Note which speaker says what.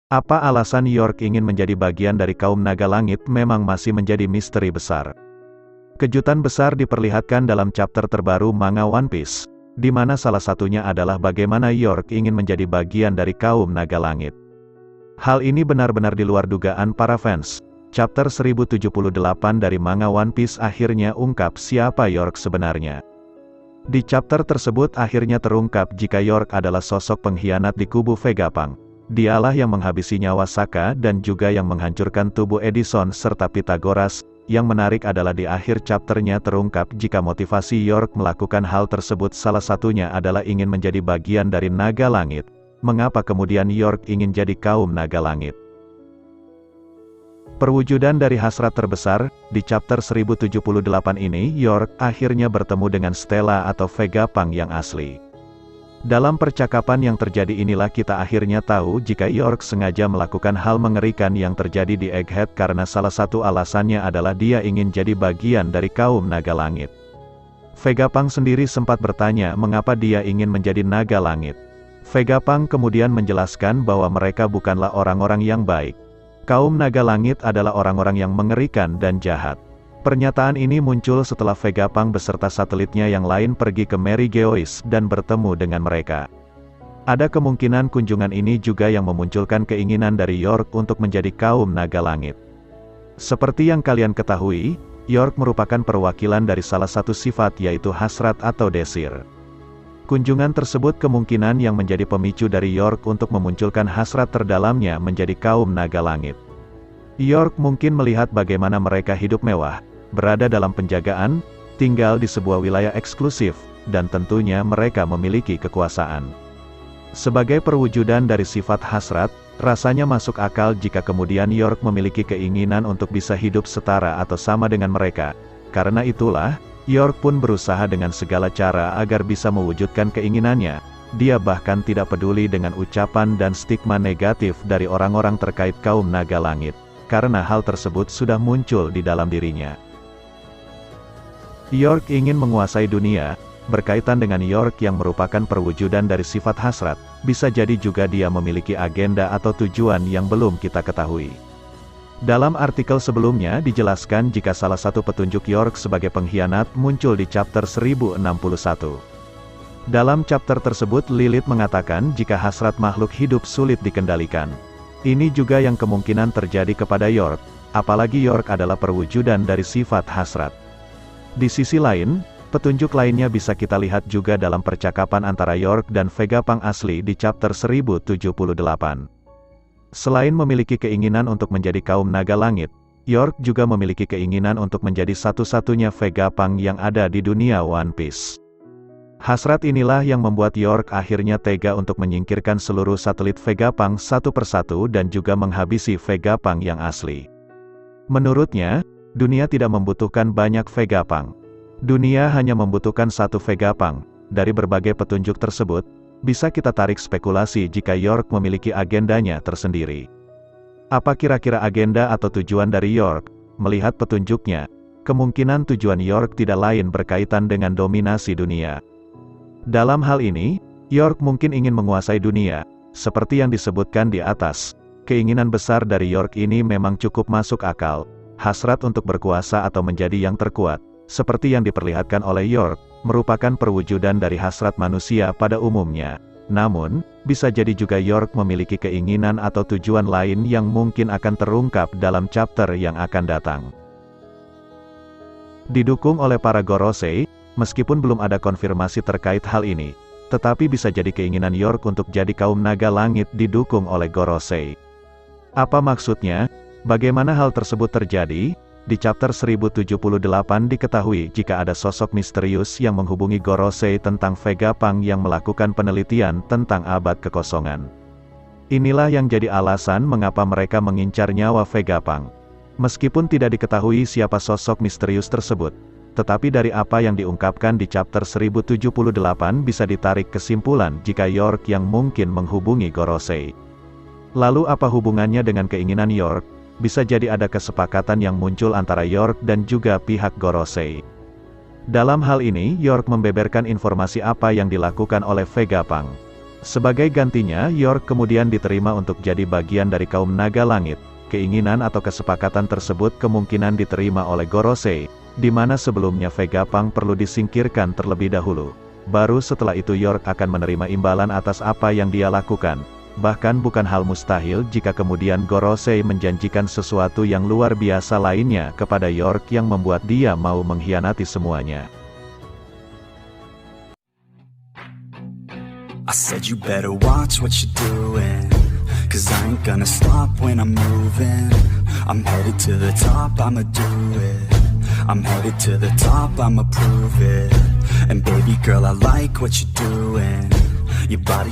Speaker 1: Apa alasan York ingin menjadi bagian dari kaum naga langit memang masih menjadi misteri besar. Kejutan besar diperlihatkan dalam chapter terbaru manga One Piece, di mana salah satunya adalah bagaimana York ingin menjadi bagian dari kaum naga langit. Hal ini benar-benar di luar dugaan para fans. Chapter 1078 dari manga One Piece akhirnya ungkap siapa York sebenarnya. Di chapter tersebut akhirnya terungkap jika York adalah sosok pengkhianat di kubu Vegapunk. Dialah yang menghabisi nyawa Sokka dan juga yang menghancurkan tubuh Edison serta Pythagoras. Yang menarik adalah di akhir chapternya terungkap jika motivasi York melakukan hal tersebut salah satunya adalah ingin menjadi bagian dari naga langit. Mengapa kemudian York ingin jadi kaum naga langit? Perwujudan dari hasrat terbesar, di chapter 1078 ini York akhirnya bertemu dengan Stella atau Vegapunk yang asli. Dalam percakapan yang terjadi inilah kita akhirnya tahu jika York sengaja melakukan hal mengerikan yang terjadi di Egghead karena salah satu alasannya adalah dia ingin jadi bagian dari kaum naga langit. Vegapunk sendiri sempat bertanya mengapa dia ingin menjadi naga langit. Vegapunk kemudian menjelaskan bahwa mereka bukanlah orang-orang yang baik. Kaum naga langit adalah orang-orang yang mengerikan dan jahat. Pernyataan ini muncul setelah Vegapunk beserta satelitnya yang lain pergi ke Mary Geois dan bertemu dengan mereka. Ada kemungkinan kunjungan ini juga yang memunculkan keinginan dari York untuk menjadi kaum naga langit. Seperti yang kalian ketahui, York merupakan perwakilan dari salah satu sifat yaitu hasrat atau desire. Kunjungan tersebut kemungkinan yang menjadi pemicu dari York untuk memunculkan hasrat terdalamnya menjadi kaum naga langit. York mungkin melihat bagaimana mereka hidup mewah, berada dalam penjagaan, tinggal di sebuah wilayah eksklusif, dan tentunya mereka memiliki kekuasaan. Sebagai perwujudan dari sifat hasrat, rasanya masuk akal jika kemudian York memiliki keinginan untuk bisa hidup setara atau sama dengan mereka. Karena itulah, York pun berusaha dengan segala cara agar bisa mewujudkan keinginannya. Dia bahkan tidak peduli dengan ucapan dan stigma negatif dari orang-orang terkait kaum naga langit, karena hal tersebut sudah muncul di dalam dirinya. York ingin menguasai dunia. Berkaitan dengan York yang merupakan perwujudan dari sifat hasrat, bisa jadi juga dia memiliki agenda atau tujuan yang belum kita ketahui. Dalam artikel sebelumnya dijelaskan jika salah satu petunjuk York sebagai pengkhianat muncul di chapter 1061. Dalam chapter tersebut Lilith mengatakan jika hasrat makhluk hidup sulit dikendalikan. Ini juga yang kemungkinan terjadi kepada York, apalagi York adalah perwujudan dari sifat hasrat. Di sisi lain, petunjuk lainnya bisa kita lihat juga dalam percakapan antara York dan Vegapunk asli di chapter 1078. Selain memiliki keinginan untuk menjadi kaum naga langit, York juga memiliki keinginan untuk menjadi satu-satunya Vegapunk yang ada di dunia One Piece. Hasrat inilah yang membuat York akhirnya tega untuk menyingkirkan seluruh satelit Vegapunk satu persatu dan juga menghabisi Vegapunk yang asli. Menurutnya, dunia tidak membutuhkan banyak Vegapunk. Dunia hanya membutuhkan satu Vegapunk. Dari berbagai petunjuk tersebut, bisa kita tarik spekulasi jika York memiliki agendanya tersendiri. Apa kira-kira agenda atau tujuan dari York? Melihat petunjuknya, kemungkinan tujuan York tidak lain berkaitan dengan dominasi dunia. Dalam hal ini, York mungkin ingin menguasai dunia, seperti yang disebutkan di atas. Keinginan besar dari York ini memang cukup masuk akal. Hasrat untuk berkuasa atau menjadi yang terkuat, seperti yang diperlihatkan oleh York, merupakan perwujudan dari hasrat manusia pada umumnya. Namun, bisa jadi juga York memiliki keinginan atau tujuan lain yang mungkin akan terungkap dalam chapter yang akan datang. Didukung oleh para Gorosei, meskipun belum ada konfirmasi terkait hal ini, tetapi bisa jadi keinginan York untuk jadi kaum naga langit didukung oleh Gorosei. Apa maksudnya? Bagaimana hal tersebut terjadi? Di chapter 1078 diketahui jika ada sosok misterius yang menghubungi Gorosei tentang Vegapunk yang melakukan penelitian tentang abad kekosongan. Inilah yang jadi alasan mengapa mereka mengincar nyawa Vegapunk. Meskipun tidak diketahui siapa sosok misterius tersebut, tetapi dari apa yang diungkapkan di chapter 1078 bisa ditarik kesimpulan jika York yang mungkin menghubungi Gorosei. Lalu apa hubungannya dengan keinginan York? Bisa jadi ada kesepakatan yang muncul antara York dan juga pihak Gorosei. Dalam hal ini, York membeberkan informasi apa yang dilakukan oleh Vegapunk. Sebagai gantinya, York kemudian diterima untuk jadi bagian dari kaum naga langit. Keinginan atau kesepakatan tersebut kemungkinan diterima oleh Gorosei, di mana sebelumnya Vegapunk perlu disingkirkan terlebih dahulu. Baru setelah itu York akan menerima imbalan atas apa yang dia lakukan. Bahkan bukan hal mustahil jika kemudian Gorosei menjanjikan sesuatu yang luar biasa lainnya kepada York yang membuat dia mau mengkhianati semuanya.
Speaker 2: I said you better watch what you're doing, 'cause I ain't gonna stop when I'm moving. I'm headed to the top, I'ma do it. I'm headed to the top, I'ma prove it. And baby girl, I like what you're doing. Your body